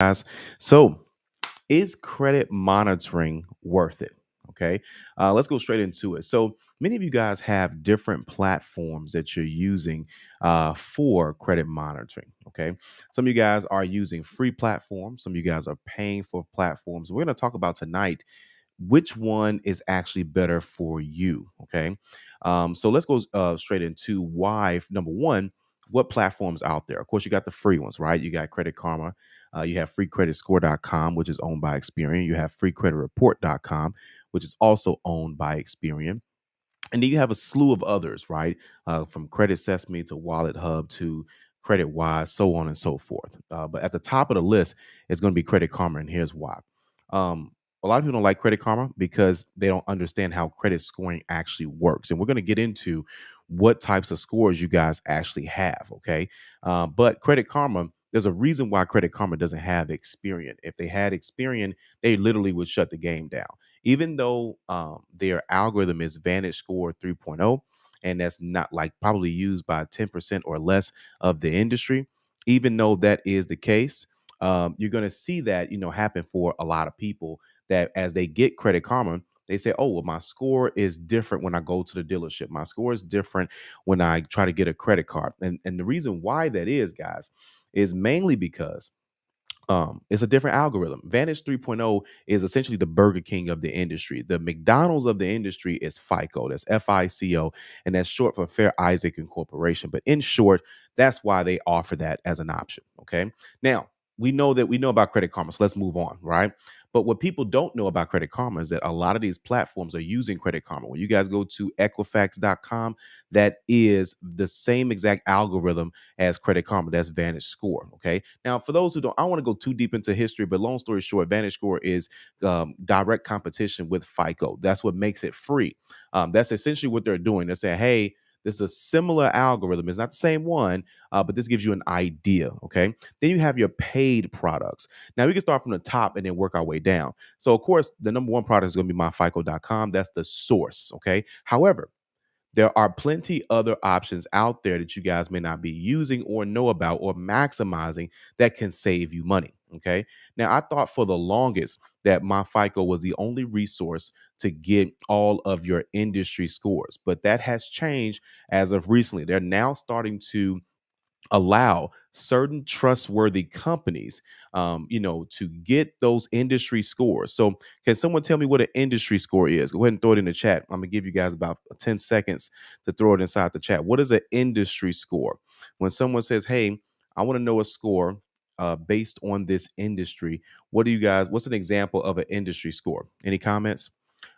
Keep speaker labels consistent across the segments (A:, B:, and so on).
A: Guys. So, is credit monitoring worth it? Okay, let's go straight into it. So, many of you guys have different platforms that you're using for credit monitoring. Okay, some of you guys are using free platforms, some of you guys are paying for platforms. We're going to talk about tonight which one is actually better for you. Okay. So let's go straight into why. Number one, what platforms out there? Of course, you got the free ones, right? You got Credit Karma. You have freecreditscore.com, which is owned by Experian. You have freecreditreport.com, which is also owned by Experian. And then you have a slew of others, right? From Credit Sesame to Wallet Hub to Credit Wise, so on and so forth. But at the top of the list is going to be Credit Karma, and here's why. A lot of people don't like Credit Karma because they don't understand how credit scoring actually works. And we're going to get into what types of scores you guys actually have, okay? But Credit Karma, there's a reason why Credit Karma doesn't have Experian. If they had Experian, they literally would shut the game down even though their algorithm is Vantage Score 3.0, and that's not like probably used by 10% or less of the industry. Even though that is the case, you're going to see that happen for a lot of people that as they get Credit Karma, they say, "Oh, well, my score is different when I go to the dealership. My score is different when I try to get a credit card." And the reason why that is, guys, is mainly because it's a different algorithm. Vantage 3.0 is essentially the Burger King of the industry. The McDonald's of the industry is FICO. That's FICO, and that's short for Fair Isaac Incorporation. But in short, that's why they offer that as an option. Okay. Now, we know about Credit Karma, so let's move on, right? But what people don't know about Credit Karma is that a lot of these platforms are using Credit Karma. When you guys go to Equifax.com, that is the same exact algorithm as Credit Karma. That's Vantage Score. Okay. Now, for those who don't, I don't want to go too deep into history, but long story short, Vantage Score is direct competition with FICO. That's what makes it free. That's essentially what they're doing. They're saying, hey, this is a similar algorithm. It's not the same one, but this gives you an idea. Okay. Then you have your paid products. Now we can start from the top and then work our way down. So, of course, the number one product is going to be myfico.com. That's the source. Okay. However, there are plenty other options out there that you guys may not be using or know about or maximizing that can save you money. Okay. Now, I thought for the longest that MyFICO was the only resource to get all of your industry scores, but that has changed as of recently. They're now starting to allow certain trustworthy companies to get those industry scores. So can someone tell me what an industry score is? Go ahead and throw it in the chat. I'm gonna give you guys about 10 seconds to throw it inside the chat. What is an industry score? When someone says, hey, I want to know a score based on this industry, what's an example of an industry score? Any comments?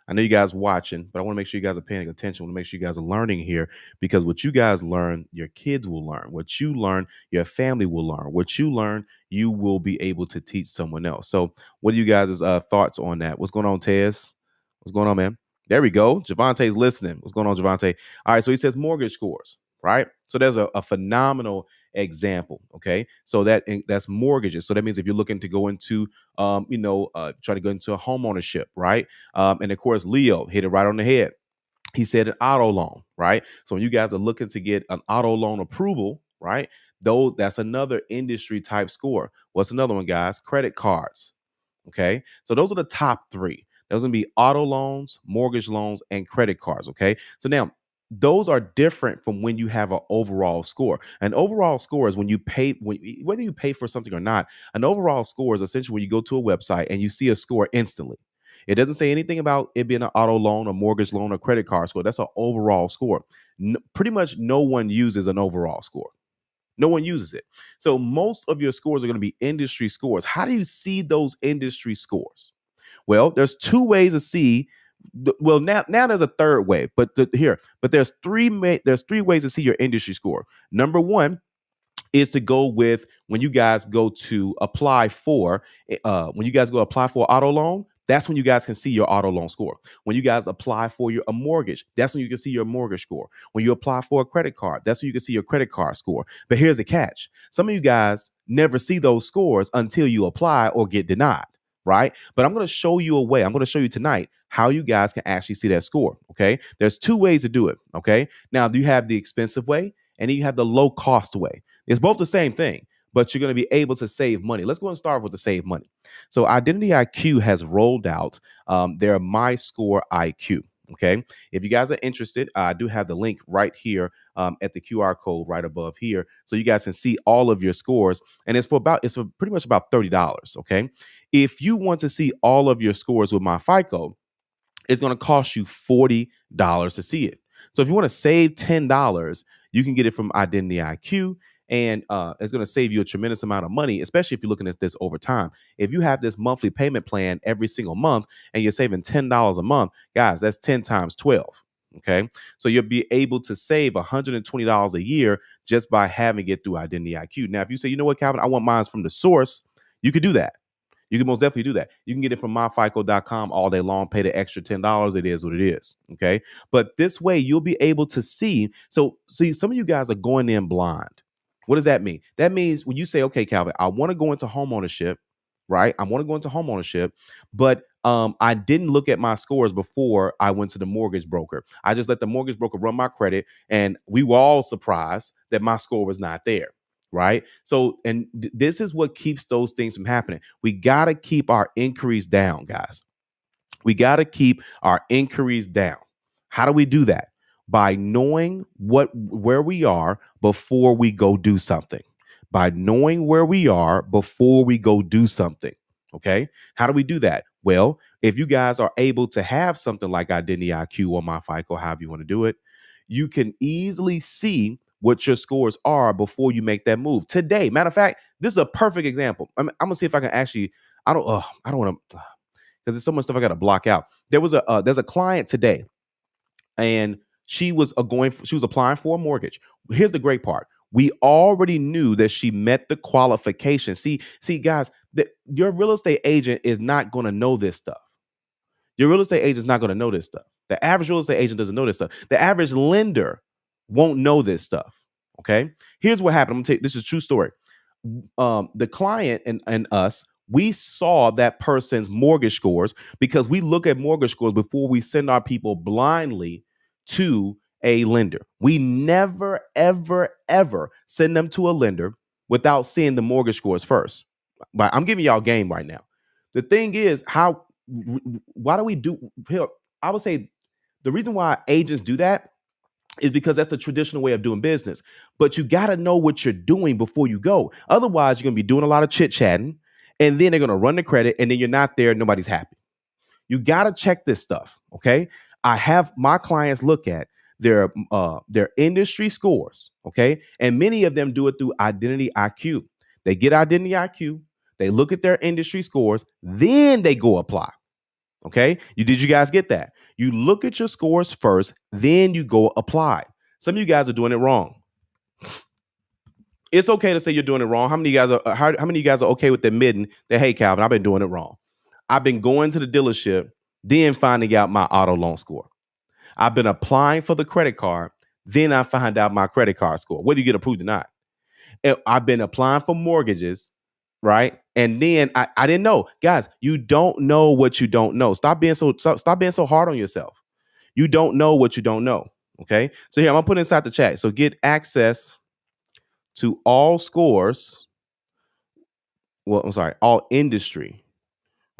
A: I know you guys watching, but I want to make sure you guys are paying attention. I want to make sure you guys are learning here because what you guys learn, your kids will learn. What you learn, your family will learn. What you learn, you will be able to teach someone else. So, what are you guys' thoughts on that? What's going on, Tez? What's going on, man? There we go. Javante's listening. What's going on, Javante? All right. So he says mortgage scores, right? So there's a phenomenal example. Okay. So that's mortgages. So that means if you're looking to go into, try to go into a home ownership, right? And of course, Leo hit it right on the head. He said an auto loan, right? So when you guys are looking to get an auto loan approval, right? Though that's another industry type score. What's another one, guys? Credit cards. Okay. So those are the top three. Those are gonna be auto loans, mortgage loans, and credit cards. Okay. So now those are different from when you have an overall score. An overall score is when you pay, whether you pay for something or not. An overall score is essentially when you go to a website and you see a score instantly. It doesn't say anything about it being an auto loan, a mortgage loan, or credit card score. That's an overall score. Pretty much no one uses an overall score. No one uses it. So most of your scores are going to be industry scores. How do you see those industry scores? Well, there's two ways to see. Well, now there's a third way, but there's three ways to see your industry score. Number one is to go with when you guys go to apply for when you guys go apply for auto loan. That's when you guys can see your auto loan score. When you guys apply for a mortgage, that's when you can see your mortgage score. When you apply for a credit card, that's when you can see your credit card score. But here's the catch: some of you guys never see those scores until you apply or get denied, right? But I'm going to show you a way. I'm going to show you tonight how you guys can actually see that score. Okay, there's two ways to do it. Okay, now you have the expensive way and then you have the low cost way. It's both the same thing, but you're going to be able to save money. Let's go and start with the save money. So Identity IQ has rolled out their My Score IQ. Okay. If you guys are interested, I do have the link right here at the QR code right above here. So you guys can see all of your scores. And it's for pretty much about $30. Okay. If you want to see all of your scores with My FICO, it's going to cost you $40 to see it. So if you want to save $10, you can get it from Identity IQ. And it's going to save you a tremendous amount of money, especially if you're looking at this over time. If you have this monthly payment plan every single month and you're saving $10 a month, guys, that's 10 times 12. Okay. So you'll be able to save $120 a year just by having it through Identity IQ. Now, if you say, you know what, Calvin, I want mine from the source, you could do that. You can most definitely do that. You can get it from myfico.com all day long, pay the extra $10. It is what it is. Okay. But this way you'll be able to see. So, see, some of you guys are going in blind. What does that mean? That means when you say, okay, Calvin, I want to go into homeownership, right? I want to go into homeownership, but I didn't look at my scores before I went to the mortgage broker. I just let the mortgage broker run my credit, and we were all surprised that my score was not there. Right. So, and this is what keeps those things from happening. We got to keep our inquiries down, guys. We got to keep our inquiries down. How do we do that? By knowing where we are before we go do something. By knowing where we are before we go do something. Okay. How do we do that? Well, if you guys are able to have something like Identity IQ or My FICO, however you want to do it, you can easily see what your scores are before you make that move. Today, matter of fact, this is a perfect example. I'm gonna see if I can actually. I don't want to, because there's so much stuff I got to block out. There's a client today, and she was applying for a mortgage. Here's the great part: we already knew that she met the qualifications. See, guys, your real estate agent is not going to know this stuff. Your real estate agent is not going to know this stuff. The average real estate agent doesn't know this stuff. The average lender won't know this stuff. Okay. Here's what happened. This is a true story. The client and us, we saw that person's mortgage scores because we look at mortgage scores before we send our people blindly to a lender. We never, ever, ever send them to a lender without seeing the mortgage scores first. But I'm giving y'all game right now. The thing is, why do we do here? I would say the reason why agents do that is because that's the traditional way of doing business. But you got to know what you're doing before you go. Otherwise, you're going to be doing a lot of chit chatting, and then they're going to run the credit, and then you're not there. Nobody's happy. You got to check this stuff. Okay. I have my clients look at their industry scores. Okay. And many of them do it through Identity IQ. They get Identity IQ. They look at their industry scores. Then they go apply. Okay. Did you guys get that? You look at your scores first, then you go apply. Some of you guys are doing it wrong. It's okay to say you're doing it wrong. How many of you guys are okay with admitting that, hey, Calvin, I've been doing it wrong? I've been going to the dealership, then finding out my auto loan score. I've been applying for the credit card, then I find out my credit card score, whether you get approved or not. And I've been applying for mortgages, right? And then I didn't know. Guys, you don't know what you don't know. Stop being so hard on yourself. You don't know what you don't know. Okay. So here, I'm gonna put inside the chat. So get access to all scores. Well, I'm sorry, all industry.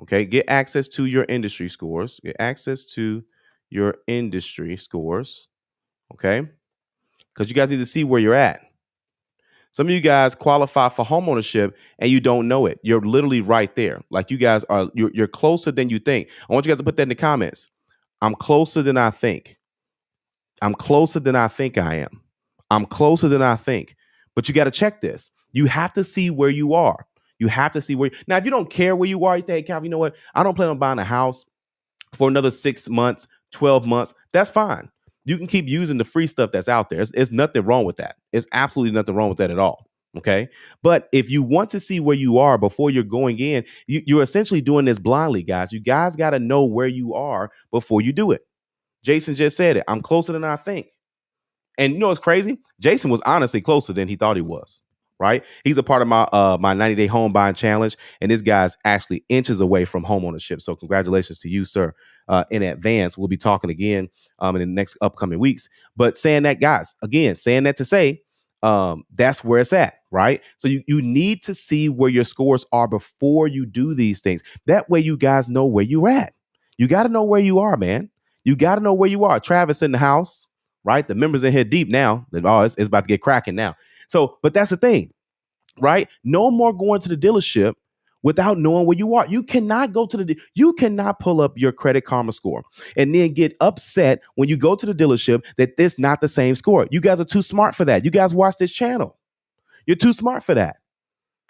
A: Okay. Get access to your industry scores. Get access to your industry scores. Okay. Because you guys need to see where you're at. Some of you guys qualify for homeownership and you don't know it. You're literally right there. Like you guys are, you're closer than you think. I want you guys to put that in the comments. I'm closer than I think. I'm closer than I think I am. I'm closer than I think. But you got to check this. You have to see where you are. You have to see where. Now, if you don't care where you are, you say, hey, Calvin, you know what? I don't plan on buying a house for another 6 months, 12 months. That's fine. You can keep using the free stuff that's out there. It's nothing wrong with that. It's absolutely nothing wrong with that at all. Okay. But if you want to see where you are before you're going in, you're essentially doing this blindly, guys. You guys got to know where you are before you do it. Jason just said it. I'm closer than I think. And you know what's crazy? Jason was honestly closer than he thought he was. Right? He's a part of my 90-day home buying challenge, and this guy's actually inches away from home ownership. So congratulations to you, sir, in advance. We'll be talking again in the next upcoming weeks. But saying that, guys, again, saying that to say, that's where it's at, right? So you need to see where your scores are before you do these things. That way you guys know where you're at. You got to know where you are, man. You got to know where you are. Travis in the house, right? The members in here deep now. Oh, it's about to get cracking now. So, but that's the thing, right? No more going to the dealership without knowing where you are. You cannot go to you cannot pull up your Credit Karma score and then get upset when you go to the dealership that this not the same score. You guys are too smart for that. You guys watch this channel. You're too smart for that.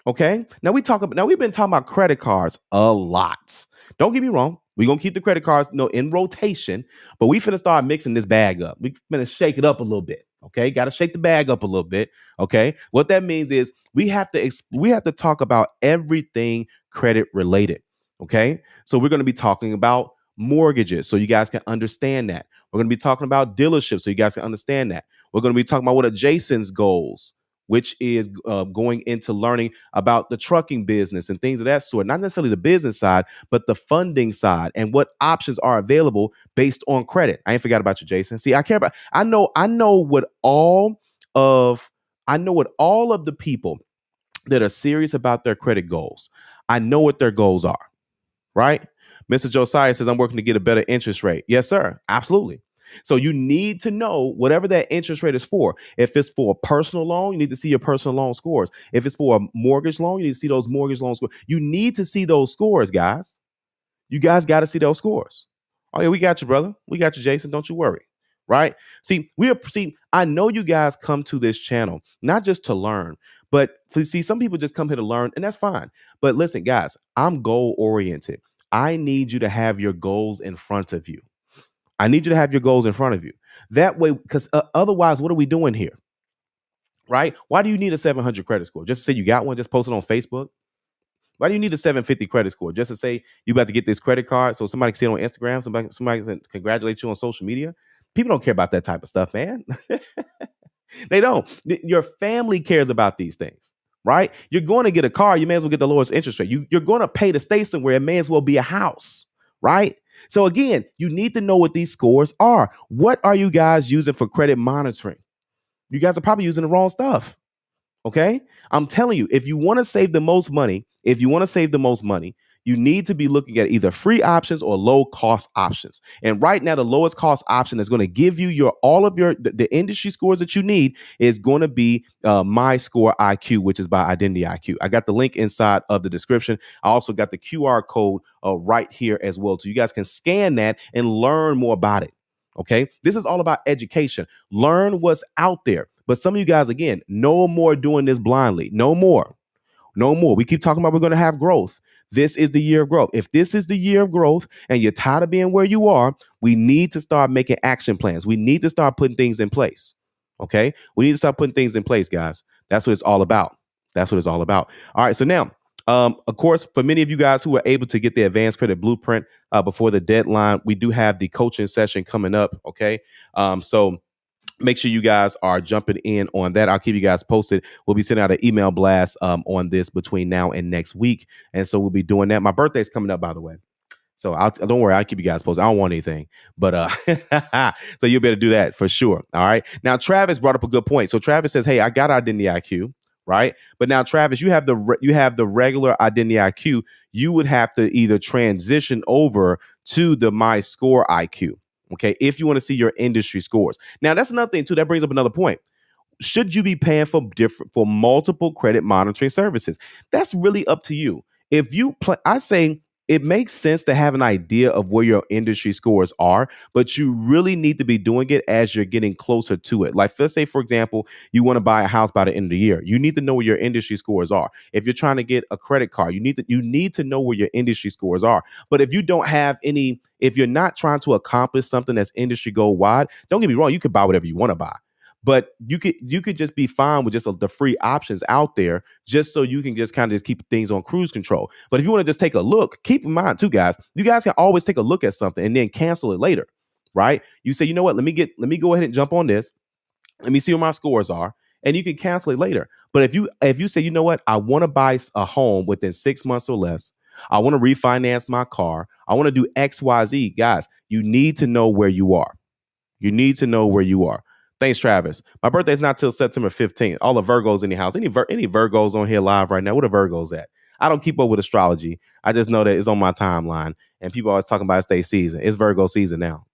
A: Okay. Now we've been talking about credit cards a lot. Don't get me wrong. We're gonna keep the credit cards in rotation, but we finna start mixing this bag up. We finna shake it up a little bit. Okay. Gotta shake the bag up a little bit. Okay. What that means is we have to talk about everything credit related. Okay. So we're gonna be talking about mortgages so you guys can understand that. We're gonna be talking about dealerships so you guys can understand that. We're gonna be talking about what are Jason's goals, which is going into learning about the trucking business and things of that sort. Not necessarily the business side, but the funding side and what options are available based on credit. I ain't forgot about you, Jason. See, I know what all of the people that are serious about their credit goals. I know what their goals are, right? Mr. Josiah says, I'm working to get a better interest rate. Yes, sir. Absolutely. So you need to know whatever that interest rate is for. If it's for a personal loan, you need to see your personal loan scores. If it's for a mortgage loan, you need to see those mortgage loan scores. You need to see those scores, guys. You guys got to see those scores. Oh yeah, we got you, brother. We got you, Jason. Don't you worry. Right? I know you guys come to this channel not just to learn, but see, some people just come here to learn, and that's fine. But listen, guys, I'm goal oriented. I need you to have your goals in front of you. I need you to have your goals in front of you. That way, because otherwise, what are we doing here? Right? Why do you need a 700 credit score? Just to say you got one, just post it on Facebook? Why do you need a 750 credit score? Just to say you about to get this credit card so somebody can see it on Instagram, somebody can congratulate you on social media? People don't care about that type of stuff, man. They don't. Your family cares about these things, right? You're going to get a car, you may as well get the lowest interest rate. You're going to pay to stay somewhere, it may as well be a house, right? So again, you need to know what these scores are. What are you guys using for credit monitoring? You guys are probably using the wrong stuff. Okay. I'm telling you, if you want to save the most money, you need to be looking at either free options or low cost options. And right now, the lowest cost option is going to give you all of the industry scores that you need is going to be My Score IQ, which is by Identity IQ. I got the link inside of the description. I also got the QR code right here as well. So you guys can scan that and learn more about it. Okay. This is all about education. Learn what's out there. But some of you guys, again, no more doing this blindly. No more. No more. We keep talking about we're going to have growth. This is the year of growth. If this is the year of growth and you're tired of being where you are, we need to start making action plans. We need to start putting things in place. Okay. We need to start putting things in place, guys. That's what it's all about. That's what it's all about. All right. So now, of course, for many of you guys who are able to get the advanced credit blueprint before the deadline, we do have the coaching session coming up. Okay. So make sure you guys are jumping in on that. I'll keep you guys posted. We'll be sending out an email blast on this between now and next week. And so we'll be doing that. My birthday's coming up, by the way. So don't worry, I'll keep you guys posted. I don't want anything, but so you'll be able to do that for sure. All right. Now, Travis brought up a good point. So Travis says, hey, I got Identity IQ. Right. But now, Travis, you have the regular Identity IQ. You would have to either transition over to the My Score IQ. Okay, if you want to see your industry scores. Now, that's another thing, too. That brings up another point. Should you be paying for multiple credit monitoring services? That's really up to you. If you I say it makes sense to have an idea of where your industry scores are, but you really need to be doing it as you're getting closer to it. Like, let's say, for example, you want to buy a house by the end of the year. You need to know where your industry scores are. If you're trying to get a credit card, you need to know where your industry scores are. But if you don't have any, if you're not trying to accomplish something that's industry goal wide, don't get me wrong, you can buy whatever you want to buy. But you could just be fine with just the free options out there, just so you can just kind of just keep things on cruise control. But if you want to just take a look, keep in mind too, guys, you guys can always take a look at something and then cancel it later, right? You say, you know what, let me go ahead and jump on this. Let me see what my scores are, and you can cancel it later. But if you say, you know what, I want to buy a home within 6 months or less, I want to refinance my car, I want to do XYZ, guys, you need to know where you are. You need to know where you are. Thanks, Travis. My birthday's not till September 15th. All the Virgos in the house. Any Virgos on here live right now? What are Virgos at? I don't keep up with astrology. I just know that it's on my timeline, and people always talking about it's their season. It's Virgo season now.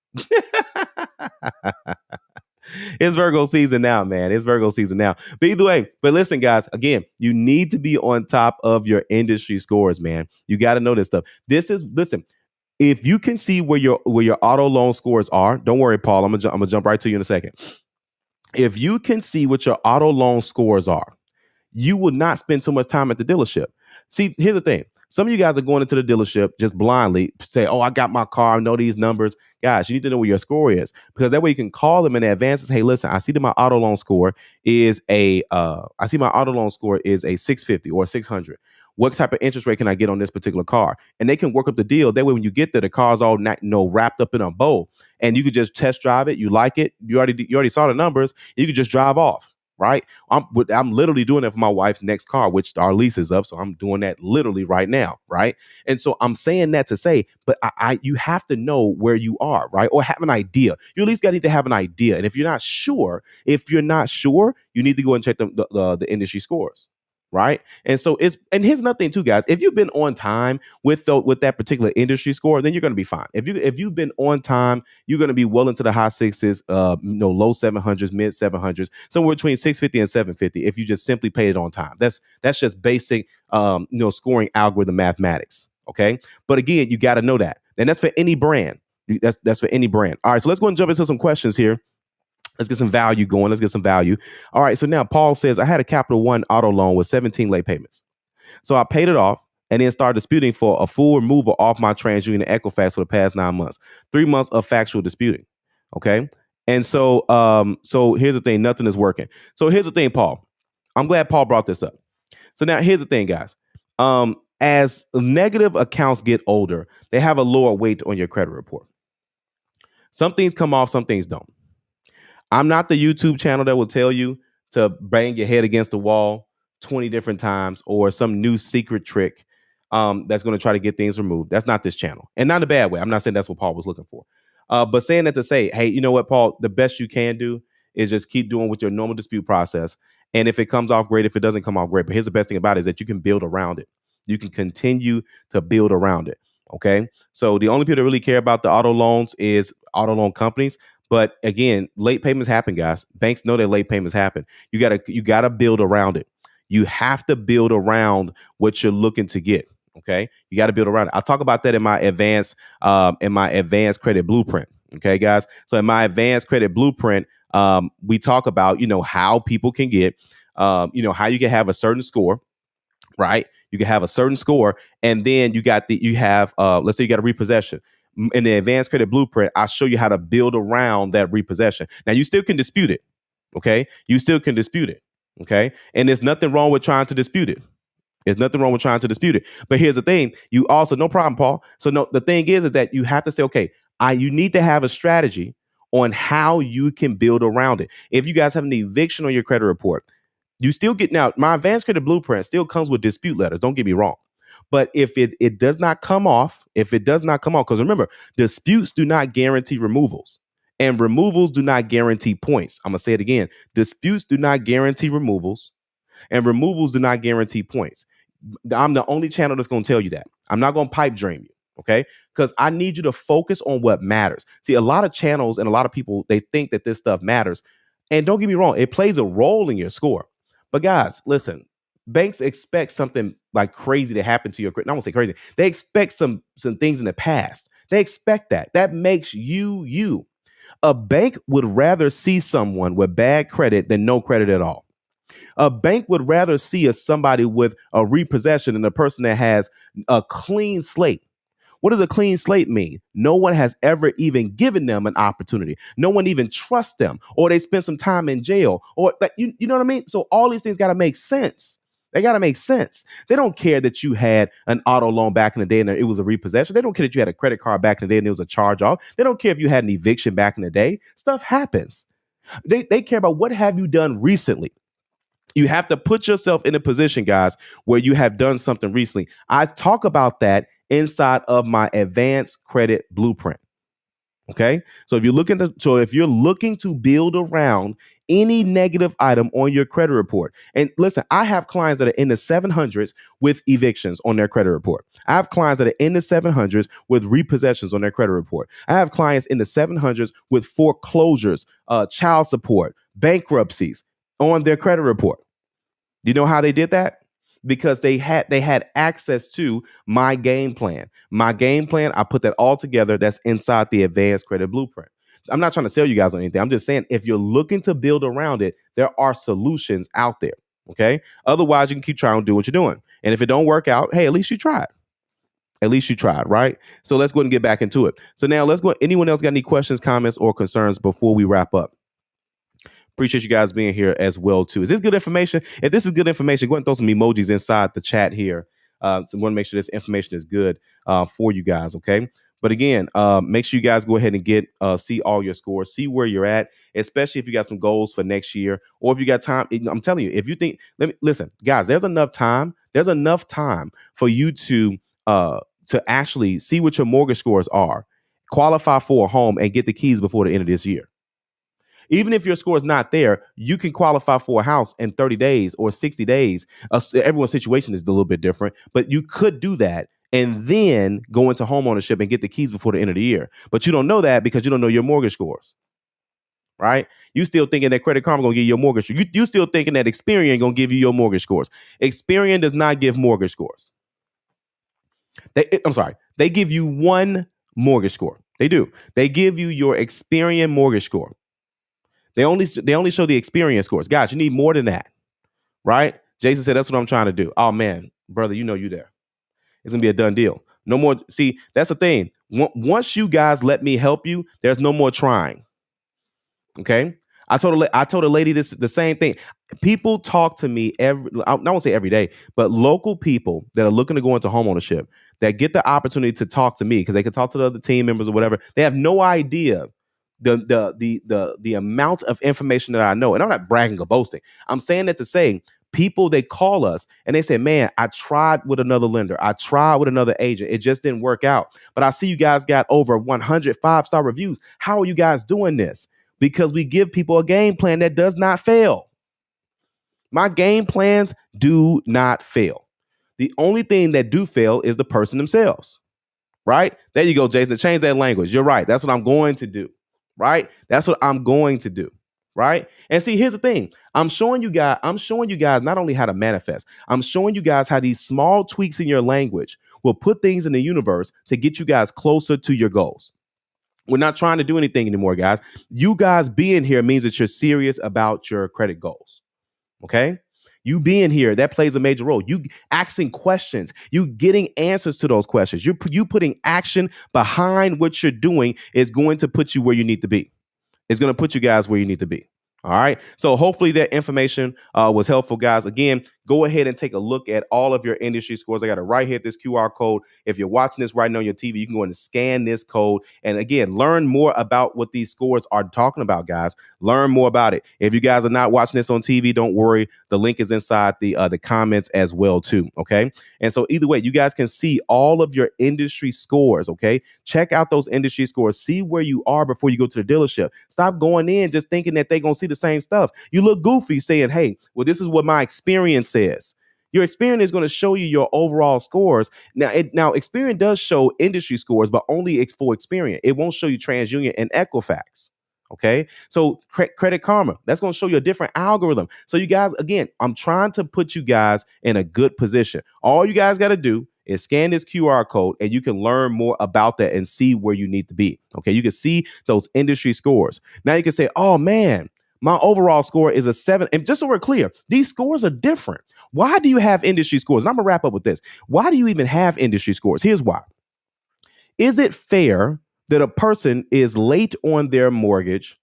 A: It's Virgo season now, man. It's Virgo season now. But either way, but listen, guys, again, you need to be on top of your industry scores, man. You got to know this stuff. Listen, if you can see where your auto loan scores are, don't worry, Paul. I'm gonna jump right to you in a second. If you can see what your auto loan scores are, you will not spend so much time at the dealership. See, here's the thing. Some of you guys are going into the dealership just blindly, say, oh, I got my car, I know these numbers. Guys, you need to know what your score is, because that way you can call them in advance and say, hey, listen, I see that my auto loan score is a 650 or 600. What type of interest rate can I get on this particular car? And they can work up the deal. That way, when you get there, the car's all wrapped up in a bow, and you could just test drive it. You like it. You already saw the numbers. You could just drive off. Right. I'm literally doing that for my wife's next car, which our lease is up. So I'm doing that literally right now. Right. And so I'm saying that to say, but you have to know where you are. Right. Or have an idea. You at least need to have an idea. And if you're not sure, you need to go and check the industry scores. Right. And so here's another thing too, guys. If you've been on time with that particular industry score, then you're going to be fine. If you've been on time, you're going to be well into the high sixes, low 700s, mid 700s, somewhere between 650 and 750. If you just simply pay it on time, that's just basic, scoring algorithm mathematics. Okay. But again, you got to know that. And that's for any brand. That's for any brand. All right. So let's go and jump into some questions here. Let's get some value going. Let's get some value. All right. So now Paul says, I had a Capital One auto loan with 17 late payments. So I paid it off and then started disputing for a full removal off my TransUnion and Equifax for the past 9 months. 3 months of factual disputing. Okay. And so here's the thing. Nothing is working. So here's the thing, Paul. I'm glad Paul brought this up. So now here's the thing, guys. As negative accounts get older, they have a lower weight on your credit report. Some things come off, some things don't. I'm not the YouTube channel that will tell you to bang your head against the wall 20 different times or some new secret trick that's going to try to get things removed. That's not this channel. And not in a bad way. I'm not saying that's what Paul was looking for. But saying that to say, hey, you know what, Paul, the best you can do is just keep doing with your normal dispute process. And if it comes off great, if it doesn't come off great. But here's the best thing about it is that you can build around it. You can continue to build around it. Okay. So the only people that really care about the auto loans is auto loan companies. But again, late payments happen, guys. Banks know that late payments happen. You gotta build around it. You have to build around what you're looking to get. Okay, you got to build around it. I'll talk about that in my advanced credit blueprint. Okay, guys. So in my advanced credit blueprint, we talk about how people can get, how you can have a certain score, right? You can have a certain score, and then let's say you got a repossession. In the advanced credit blueprint, I'll show you how to build around that repossession. Now, you still can dispute it. Okay. You still can dispute it. Okay. And there's nothing wrong with trying to dispute it. But here's the thing. You also, no problem, Paul. So no, the thing is that you have to say, okay, you need to have a strategy on how you can build around it. If you guys have an eviction on your credit report, you still get, now my advanced credit blueprint still comes with dispute letters. Don't get me wrong. But if it does not come off, because remember, disputes do not guarantee removals, and removals do not guarantee points. I'm going to say it again. Disputes do not guarantee removals, and removals do not guarantee points. I'm the only channel that's going to tell you that. I'm not going to pipe dream you, okay? Because I need you to focus on what matters. See, a lot of channels and a lot of people, they think that this stuff matters. And don't get me wrong, it plays a role in your score. But guys, listen. Banks expect something like crazy to happen to your credit. I won't say crazy. They expect some things in the past. They expect that. That makes you. A bank would rather see someone with bad credit than no credit at all. A bank would rather see somebody with a repossession than a person that has a clean slate. What does a clean slate mean? No one has ever even given them an opportunity. No one even trusts them, or they spend some time in jail, or you know what I mean? So all these things got to make sense. They got to make sense. They don't care that you had an auto loan back in the day and it was a repossession. They don't care that you had a credit card back in the day and it was a charge off. They don't care if you had an eviction back in the day. Stuff happens. They care about what have you done recently. You have to put yourself in a position, guys, where you have done something recently. I talk about that inside of my advanced credit blueprint. Okay. So if you're looking to build around any negative item on your credit report, and listen, I have clients that are in the 700s with evictions on their credit report. I have clients that are in the 700s with repossessions on their credit report. I have clients in the 700s with foreclosures, child support, bankruptcies on their credit report. You know how they did that? Because they had access to my game plan. My game plan, I put that all together. That's inside the advanced credit blueprint. I'm not trying to sell you guys on anything. I'm just saying if you're looking to build around it, there are solutions out there. Okay. Otherwise, you can keep trying to do what you're doing. And if it don't work out, hey, at least you tried. At least you tried, right? So let's go ahead and get back into it. So now let's go. Anyone else got any questions, comments, or concerns before we wrap up? Appreciate you guys being here as well too. Is this good information? If this is good information, go ahead and throw some emojis inside the chat here. So want to make sure this information is good for you guys. Okay. But again, make sure you guys go ahead and get see all your scores, see where you're at, especially if you got some goals for next year, or if you got time. I'm telling you, if you think, let me listen, guys. There's enough time. There's enough time for you to actually see what your mortgage scores are, qualify for a home, and get the keys before the end of this year. Even if your score is not there, you can qualify for a house in 30 days or 60 days. Everyone's situation is a little bit different, but you could do that and then go into home ownership and get the keys before the end of the year. But you don't know that because you don't know your mortgage scores, right? You still thinking that Credit Karma gonna give you your mortgage. You still thinking that Experian gonna give you your mortgage scores. Experian does not give mortgage scores. I'm sorry, they give you one mortgage score. They do. They give you your Experian mortgage score. They only show the experience scores. Guys, you need more than that, right? Jason said, that's what I'm trying to do. Oh man, brother, you there. It's gonna be a done deal. No more. See, that's the thing. Once you guys let me help you, there's no more trying. Okay. I told a lady this the same thing. People talk to me I won't say every day, but local people that are looking to go into homeownership that get the opportunity to talk to me because they can talk to the other team members or whatever. They have no idea the amount of information that I know. And I'm not bragging or boasting. I'm saying that to say people, they call us and they say, man, I tried with another lender. I tried with another agent. It just didn't work out. But I see you guys got over 100 5-star reviews. How are you guys doing this? Because we give people a game plan that does not fail. My game plans do not fail. The only thing that do fail is the person themselves. Right? There you go, Jason. To change that language. You're right. That's what I'm going to do. Right? That's what I'm going to do. Right? And see, here's the thing. I'm showing you guys not only how to manifest, I'm showing you guys how these small tweaks in your language will put things in the universe to get you guys closer to your goals. We're not trying to do anything anymore, guys. You guys being here means that you're serious about your credit goals. Okay. You being here, that plays a major role. You asking questions, you getting answers to those questions. You putting action behind what you're doing is going to put you where you need to be. It's going to put you guys where you need to be. All right. So hopefully that information was helpful, guys. Again, go ahead and take a look at all of your industry scores. I got it right here, this QR code. If you're watching this right now on your TV, you can go and scan this code. And again, learn more about what these scores are talking about, guys. Learn more about it. If you guys are not watching this on TV, don't worry. The link is inside the comments as well, too. Okay. And so either way, you guys can see all of your industry scores. Okay. Check out those industry scores. See where you are before you go to the dealership. Stop going in just thinking that they're going to see the same stuff. You look goofy saying, hey, well, this is what my experience says. Your Experian is going to show you your overall scores. Now, Experian does show industry scores, but only for Experian. It won't show you TransUnion and Equifax. Okay, so Credit Karma, that's going to show you a different algorithm. So you guys, again, I'm trying to put you guys in a good position. All you guys got to do is scan this QR code and you can learn more about that and see where you need to be. Okay, you can see those industry scores. Now you can say, oh man, my overall score is a 7. And just so we're clear, these scores are different. Why do you have industry scores? And I'm going to wrap up with this. Why do you even have industry scores? Here's why. Is it fair that a person is late on their mortgage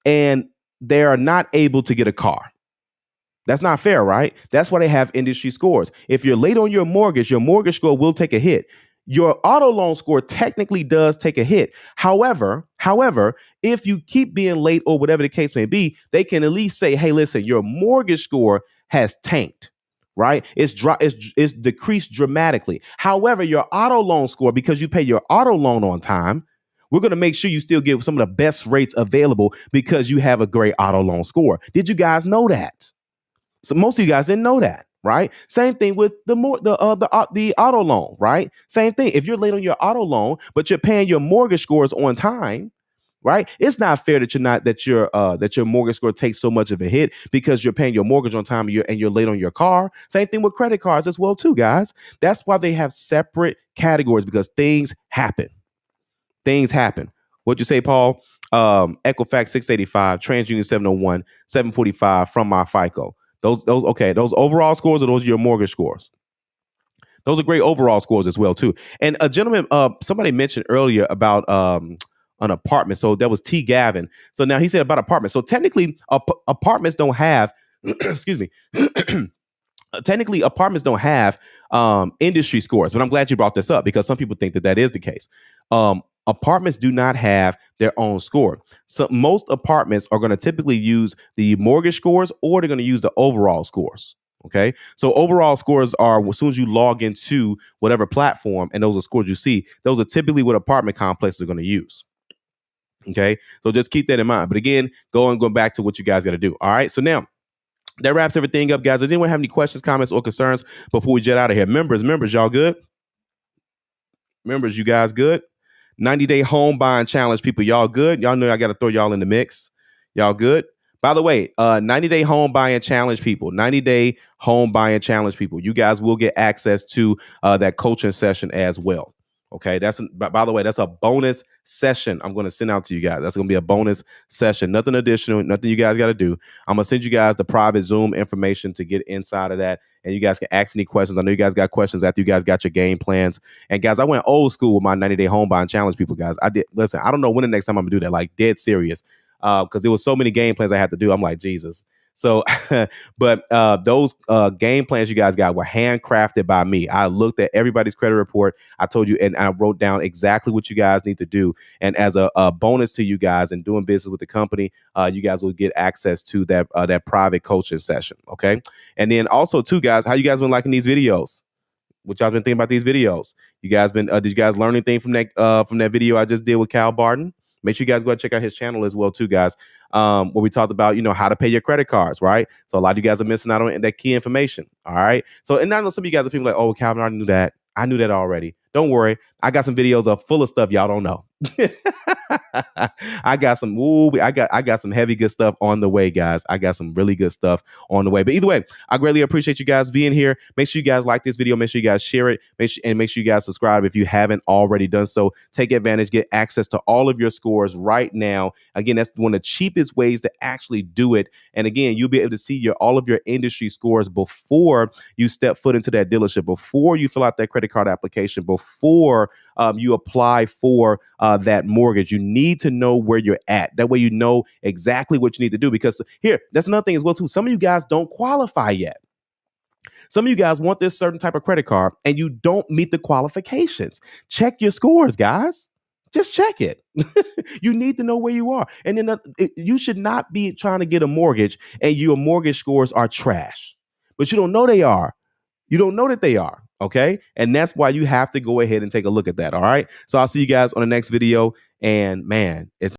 A: and they are not able to get a car? That's not fair, right? That's why they have industry scores. If you're late on your mortgage score will take a hit. Your auto loan score technically does take a hit. However, if you keep being late or whatever the case may be, they can at least say, hey, listen, your mortgage score has tanked, right? It's decreased dramatically. However, your auto loan score, because you pay your auto loan on time, We're going to make sure you still get some of the best rates available because you have a great auto loan score. Did you guys know that? So most of you guys didn't know that, right? Same thing with the auto loan, right? Same thing. If you're late on your auto loan, but you're paying your mortgage scores on time, right? It's not fair that your mortgage score takes so much of a hit because you're paying your mortgage on time and you're late on your car. Same thing with credit cards as well, too, guys. That's why they have separate categories because things happen. Things happen. What'd you say, Paul? Equifax 685, TransUnion 701, 745 from my FICO. Those overall scores are those your mortgage scores. Those are great overall scores as well too. And a gentleman, somebody mentioned earlier about an apartment. So that was T. Gavin. So now he said about apartments. So technically, apartments don't have. excuse me. Technically, apartments don't have industry scores. But I'm glad you brought this up because some people think that is the case. Apartments do not have their own score. So most apartments are going to typically use the mortgage scores or they're going to use the overall scores. Okay. So overall scores are as soon as you log into whatever platform and those are scores you see, those are typically what apartment complexes are going to use. Okay. So just keep that in mind. But again, going back to what you guys got to do. All right. So now that wraps everything up, guys. Does anyone have any questions, comments, or concerns before we jet out of here? Members, y'all good? Members, you guys good? 90-day home buying challenge, people. Y'all good? Y'all know I got to throw y'all in the mix. Y'all good? By the way, 90-day home buying challenge, people. 90-day home buying challenge, people. You guys will get access to that coaching session as well. Okay, by the way, that's a bonus session I'm going to send out to you guys. That's going to be a bonus session. Nothing additional, nothing you guys got to do. I'm going to send you guys the private Zoom information to get inside of that. And you guys can ask any questions. I know you guys got questions after you guys got your game plans. And guys, I went old school with my 90-day home buying challenge, people, guys. I did. Listen, I don't know when the next time I'm going to do that, like dead serious. Because there was so many game plans I had to do. I'm like, Jesus. So, but those game plans you guys got were handcrafted by me. I looked at everybody's credit report. I told you, and I wrote down exactly what you guys need to do. And as a bonus to you guys and doing business with the company, you guys will get access to that private coaching session. Okay. And then also too, guys, how you guys been liking these videos? What y'all been thinking about these videos? You guys been, did you guys learn anything from that video I just did with Cal Barton? Make sure you guys go ahead and check out his channel as well, too, guys, where we talked about, how to pay your credit cards, right? So a lot of you guys are missing out on that key information, all right? So, and I know some of you guys are people like, oh, Calvin, I already knew that. I knew that already. Don't worry. I got some videos full of stuff y'all don't know. I got some heavy good stuff on the way, guys. I got some really good stuff on the way. But either way, I greatly appreciate you guys being here. Make sure you guys like this video. Make sure you guys share it. Make sure you guys subscribe if you haven't already done so. Take advantage, get access to all of your scores right now. Again, that's one of the cheapest ways to actually do it. And again, you'll be able to see all of your industry scores before you step foot into that dealership, before you fill out that credit card application, before you apply for that mortgage. You need to know where you're at. That way you know exactly what you need to do. Because here, that's another thing as well, too. Some of you guys don't qualify yet. Some of you guys want this certain type of credit card and you don't meet the qualifications. Check your scores, guys. Just check it. You need to know where you are. And then you should not be trying to get a mortgage and your mortgage scores are trash, but you don't know they are. You don't know that they are. Okay. And that's why you have to go ahead and take a look at that. All right. So I'll see you guys on the next video. And man, it's